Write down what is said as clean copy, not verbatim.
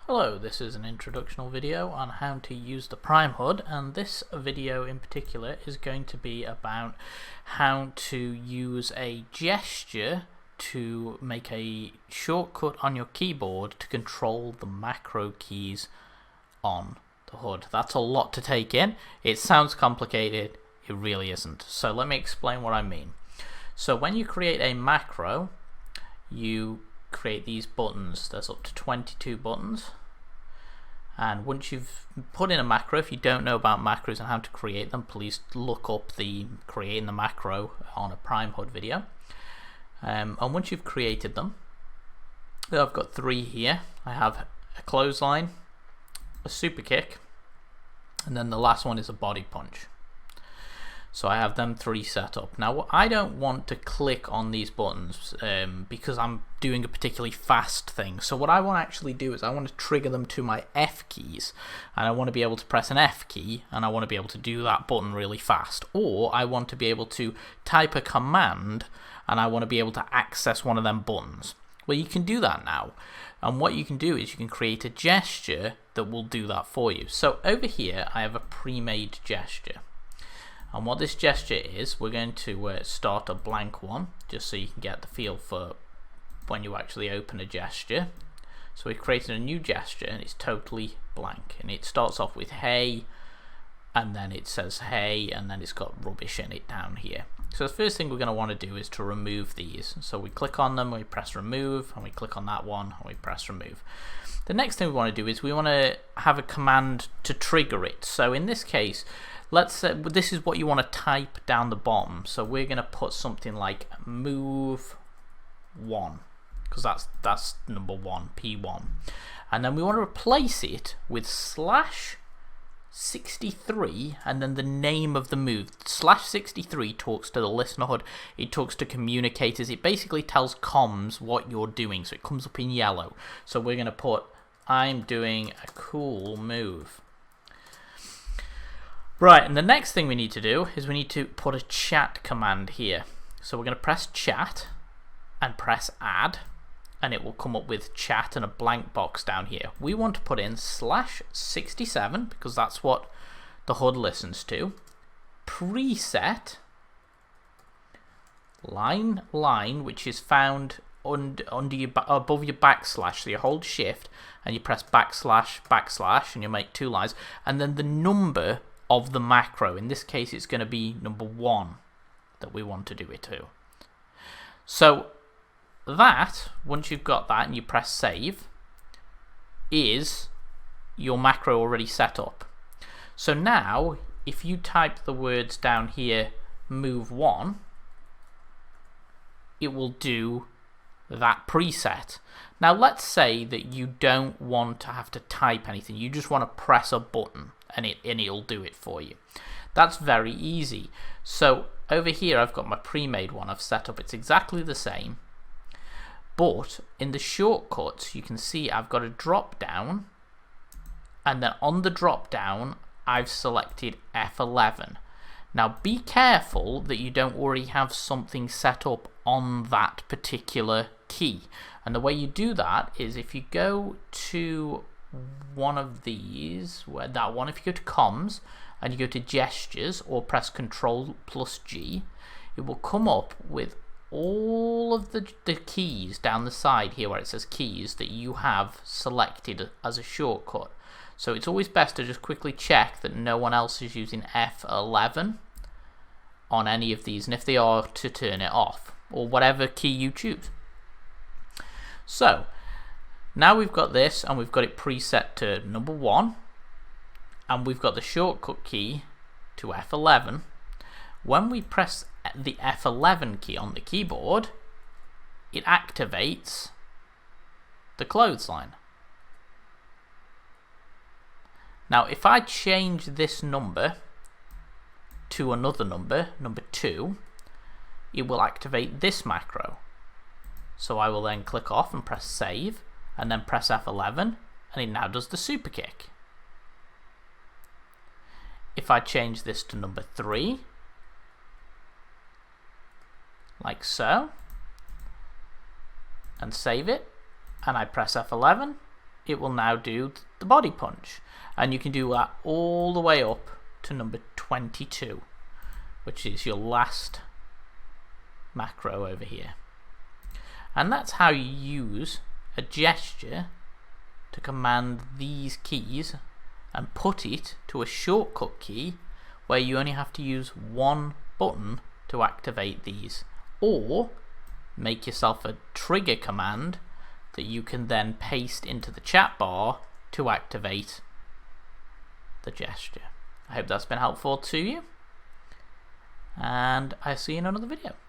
Hello, this is an introductional video on how to use the Prime HUD, and this video in particular is going to be about how to use a gesture to make a shortcut on your keyboard to control the macro keys on the HUD. That's a lot to take in. It sounds complicated, it really isn't. So let me explain what I mean. So when you create a macro, you create these buttons. There's up to 22 buttons, and once you've put in a macro, if you don't know about macros and how to create them, please look up the creating the macro on a Prime HUD video. And once you've created them, I've got three here. I have a clothesline, a super kick, and then the last one is a body punch. So I have them three set up. Now I don't want to click on these buttons because I'm doing a particularly fast thing. So what I want to actually do is I want to trigger them to my F keys, and I want to be able to press an F key, and I want to be able to do that button really fast. Or I want to be able to type a command, and I want to be able to access one of them buttons. Well, you can do that now. And what you can do is you can create a gesture that will do that for you. So over here I have a pre-made gesture. And what this gesture is, we're going to start a blank one, just so you can get the feel for when you actually open a gesture. So we've created a new gesture, and it's totally blank. And it starts off with hey, and then it says hey, and then it's got rubbish in it down here. So the first thing we're going to want to do is to remove these. So we click on them, we press remove, and we click on that one, and we press remove. The next thing we want to do is we want to have a command to trigger it. So in this case, let's say this is what you want to type down the bottom. So we're going to put something like move 1, because that's number 1, P1. And then we want to replace it with /63 and then the name of the move. /63 talks to the listener HUD, it talks to communicators, it basically tells comms what you're doing, so it comes up in yellow. So we're going to put I'm doing a cool move. Right, and the next thing we need to do is we need to put a chat command here. So we're going to press chat and press add, and it will come up with chat and a blank box down here. We want to put in /67 because that's what the HUD listens to. Preset line, which is found under your above your backslash. So you hold shift and you press backslash, and you make two lines, and then the number of the macro. In this case, it's going to be number 1 that we want to do it to. So that, once you've got that and you press save, is your macro already set up. So now if you type the words down here move 1, it will do that preset. Now let's say that you don't want to have to type anything, you just want to press a button and it'll do it for you. That's very easy. So over here I've got my pre-made one I've set up. It's exactly the same, but in the shortcuts you can see I've got a drop down, and then on the drop down I've selected F11. Now be careful that you don't already have something set up on that particular key, and the way you do that is if you go to one of these, if you go to comms and you go to gestures or press Ctrl+G, it will come up with all of the keys down the side here where it says keys that you have selected as a shortcut. So it's always best to just quickly check that no one else is using F11 on any of these, and if they are, to turn it off, or whatever key you choose. So now we've got this, and we've got it preset to number 1, and we've got the shortcut key to F11. When we press the F11 key on the keyboard, it activates the clothesline. Now if I change this number to another number, number 2, it will activate this macro. So I will then click off and press save, and then press F11, and it now does the super kick. If I change this to number 3, like so, and save it, and I press F11, it will now do the body punch. And you can do that all the way up to number 22, which is your last macro over here. And that's how you use a gesture to command these keys and put it to a shortcut key where you only have to use one button to activate these, or make yourself a trigger command that you can then paste into the chat bar to activate the gesture. I hope that's been helpful to you, and I'll see you in another video.